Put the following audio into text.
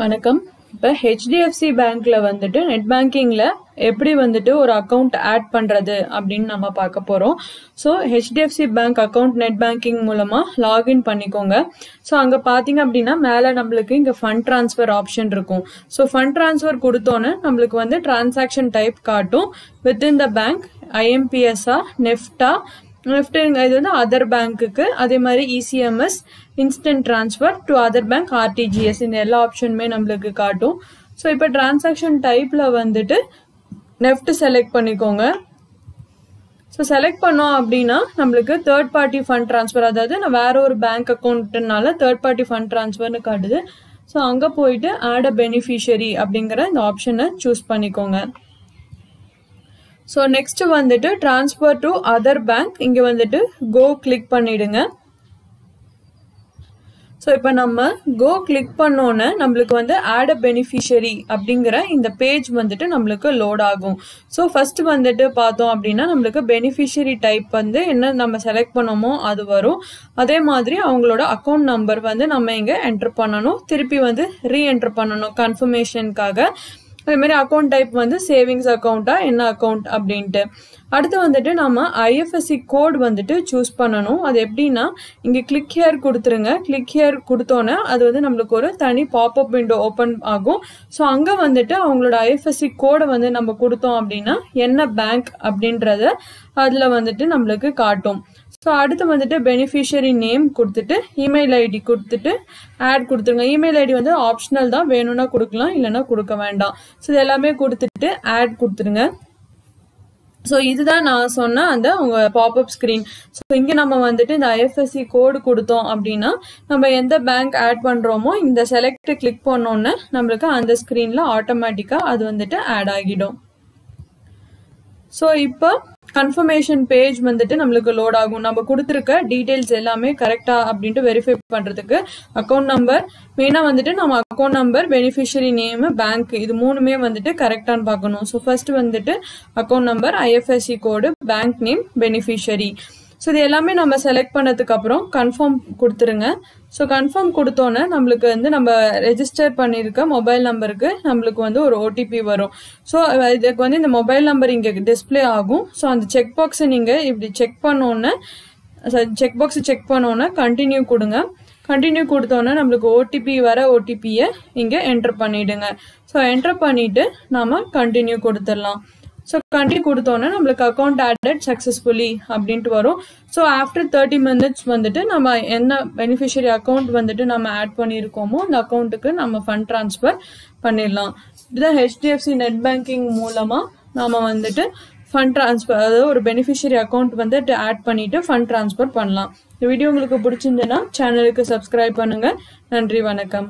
வணக்கம். இப்போ ஹெச்டிஎஃப்சி பேங்க்ல வந்துட்டு நெட் பேங்கிங்ல எப்படி வந்துட்டு ஒரு அக்கௌண்ட் ஆட் பண்றது அப்படின்னு நம்ம பார்க்க போறோம். So HDFC bank account net banking மூலமா லாகின் பண்ணிக்கோங்க. ஸோ அங்க பாத்தீங்க அப்படின்னா மேல நம்மளுக்கு இங்க ஃபண்ட் டிரான்ஸ்ஃபர் ஆப்ஷன் இருக்கும். ஸோ ஃபண்ட் டிரான்ஸ்ஃபர் கொடுத்தோன்னே நம்மளுக்கு வந்து டிரான்சாக்ஷன் டைப் காட்டும். வித்தின் த பேங்க் ஐஎம்பிஎஸ்ஆ நெஃப்டா இது வந்து அதர் பேங்க்குக்கு, அதே மாதிரி இசிஎம்எஸ் instant transfer to other bank RTGS இந்த எல்லா ஆப்ஷனுமே நம்மளுக்கு காட்டும். ஸோ இப்போ டிரான்சாக்ஷன் டைப்ல வந்துட்டு நெஃப்ட் செலக்ட் பண்ணிக்கோங்க. ஸோ செலக்ட் பண்ணோம் அப்படின்னா நம்மளுக்கு தேர்ட் பார்ட்டி ஃபண்ட் டிரான்ஸ்ஃபர், அதாவது நான் வேற ஒரு பேங்க் அக்கௌண்ட்னால தேர்ட் பார்ட்டி ஃபண்ட் டிரான்ஸ்ஃபர்னு காட்டுது. ஸோ அங்கே போயிட்டு ஆட் அ பெனிஃபிஷியரி அப்படிங்கிற இந்த ஆப்ஷனை சூஸ் பண்ணிக்கோங்க. ஸோ நெக்ஸ்ட் வந்துட்டு டிரான்ஸ்ஃபர் டு அதர் பேங்க், இங்கே வந்துட்டு கோ கிளிக் பண்ணிடுங்க. ஸோ இப்போ நம்ம கோ கிளிக் பண்ணோன்னே நம்மளுக்கு வந்து ஆட் அ பெனிஃபிஷியரி அப்படிங்கிற இந்த பேஜ் வந்துட்டு நம்மளுக்கு லோட் ஆகும். ஸோ ஃபர்ஸ்ட் வந்துட்டு பார்த்தோம் அப்படின்னா நம்மளுக்கு பெனிஃபிஷியரி டைப் வந்து என்ன நம்ம செலக்ட் பண்ணோமோ அது வரும். அதே மாதிரி அவங்களோட அக்கௌண்ட் நம்பர் வந்து நம்ம இங்கே என்டர் பண்ணணும், திருப்பி வந்து ரீஎன்டர் பண்ணணும் கன்ஃபர்மேஷனுக்காக. அதே மாதிரி அக்கௌண்ட் டைப் வந்து சேவிங்ஸ் அக்கௌண்ட்டா என்ன அக்கௌண்ட் அப்படின்ட்டு. அடுத்து வந்துட்டு நம்ம ஐஎஃப்எஸ்சி கோட் வந்துட்டு சூஸ் பண்ணணும். அது எப்படின்னா இங்கே கிளிக் ஹியர் கொடுத்துருங்க. கிளிக் ஹியர் கொடுத்தோன்னே அது வந்து நம்மளுக்கு ஒரு தனி பாப்அப் விண்டோ ஓப்பன் ஆகும். ஸோ அங்கே வந்துட்டு அவங்களோட ஐஎஃப்எஸ்சி கோடை வந்து நம்ம கொடுத்தோம் அப்படின்னா என்ன பேங்க் அப்படின்றத அதில் வந்துட்டு நம்மளுக்கு காட்டும். ஸோ அடுத்து வந்துட்டு பெனிஃபிஷியரி நேம் கொடுத்துட்டு இமெயில் ஐடி கொடுத்துட்டு ஆட் கொடுத்துருங்க. இமெயில் ஐடி வந்து ஆப்ஷனல் தான், வேணும்னா கொடுக்கலாம், இல்லைன்னா கொடுக்க வேண்டாம். ஸோ இது எல்லாமே கொடுத்துட்டு ஆட் கொடுத்துருங்க. ஸோ இதுதான் நான் சொன்ன அந்த உங்க பாப்அப் ஸ்கிரீன். ஸோ இங்கே நம்ம வந்துட்டு இந்த ஐஎஃப்எஸ்சி கோடு கொடுத்தோம் அப்படின்னா நம்ம எந்த பேங்க் ஆட் பண்றோமோ இந்த செலக்ட் கிளிக் பண்ணோன்னே நம்மளுக்கு அந்த ஸ்கிரீன்ல ஆட்டோமேட்டிக்கா அது வந்துட்டு ஆட் ஆகிடும். ஸோ இப்போ கன்ஃபர்மேஷன் பேஜ் வந்துட்டு நம்மளுக்கு லோட் ஆகும். நம்ம கொடுத்துருக்க டீடைல்ஸ் எல்லாமே கரெக்டா அப்படின்ட்டு வெரிஃபை பண்றதுக்கு அக்கௌண்ட் நம்பர் மெயினா வந்துட்டு நம்ம account number, beneficiary name, bank இது மூணுமே வந்துட்டு கரெக்டான்னு பார்க்கணும். ஸோ ஃபர்ஸ்ட் வந்துட்டு அக்கௌண்ட் நம்பர், ஐஎஃப்எஸ்சி கோடு, பேங்க் நேம், பெனிஃபிஷியரி. ஸோ இது எல்லாமே நம்ம செலக்ட் பண்ணதுக்கு அப்புறம் கன்ஃபார்ம் கொடுத்துருங்க. ஸோ கன்ஃபார்ம் கொடுத்தோன்னே நம்மளுக்கு வந்து நம்ம ரெஜிஸ்டர் பண்ணியிருக்க மொபைல் நம்பருக்கு நம்மளுக்கு வந்து ஒரு ஓடிபி வரும். ஸோ இதுக்கு வந்து இந்த மொபைல் நம்பர் இங்கே டிஸ்பிளே ஆகும். ஸோ அந்த செக் பாக்ஸை நீங்கள் இப்படி செக் பண்ணோன்னே செக் பண்ணோன்னே கண்டினியூ கொடுங்க. கண்டினியூ கொடுத்தோன்னே நம்மளுக்கு ஓடிபி வர ஓடிபியை இங்கே என்டர் பண்ணிடுங்க. ஸோ என்டர் பண்ணிட்டு நாம கண்டினியூ கொடுத்துடலாம். ஸோ கண்டினியூ கொடுத்தோன்னே நம்மளுக்கு அக்கௌண்ட் ஆடட் சக்ஸஸ்ஃபுல்லி அப்படின்ட்டு வரும். ஸோ ஆஃப்டர் 30 minutes வந்துட்டு நம்ம என்ன பெனிஃபிஷியரி அக்கௌண்ட் வந்துட்டு நம்ம ஆட் பண்ணியிருக்கோமோ அந்த அக்கௌண்ட்டுக்கு நம்ம ஃபண்ட் டிரான்ஸ்ஃபர் பண்ணிடலாம். இதுதான் ஹெச்டிஎஃப்சி நெட் பேங்கிங் மூலமா நாம வந்துட்டு ஃபண்ட் டிரான்ஸ்ஃபர், அதாவது ஒரு பெனிஃபிஷியரி அக்கௌண்ட் வந்துட்டு ஆட் பண்ணிட்டு ஃபண்ட் டிரான்ஸ்ஃபர் பண்ணலாம். இந்த வீடியோ உங்களுக்கு பிடிச்சிருந்ததுன்னா சேனலுக்கு சப்ஸ்கிரைப் பண்ணுங்க. நன்றி, வணக்கம்.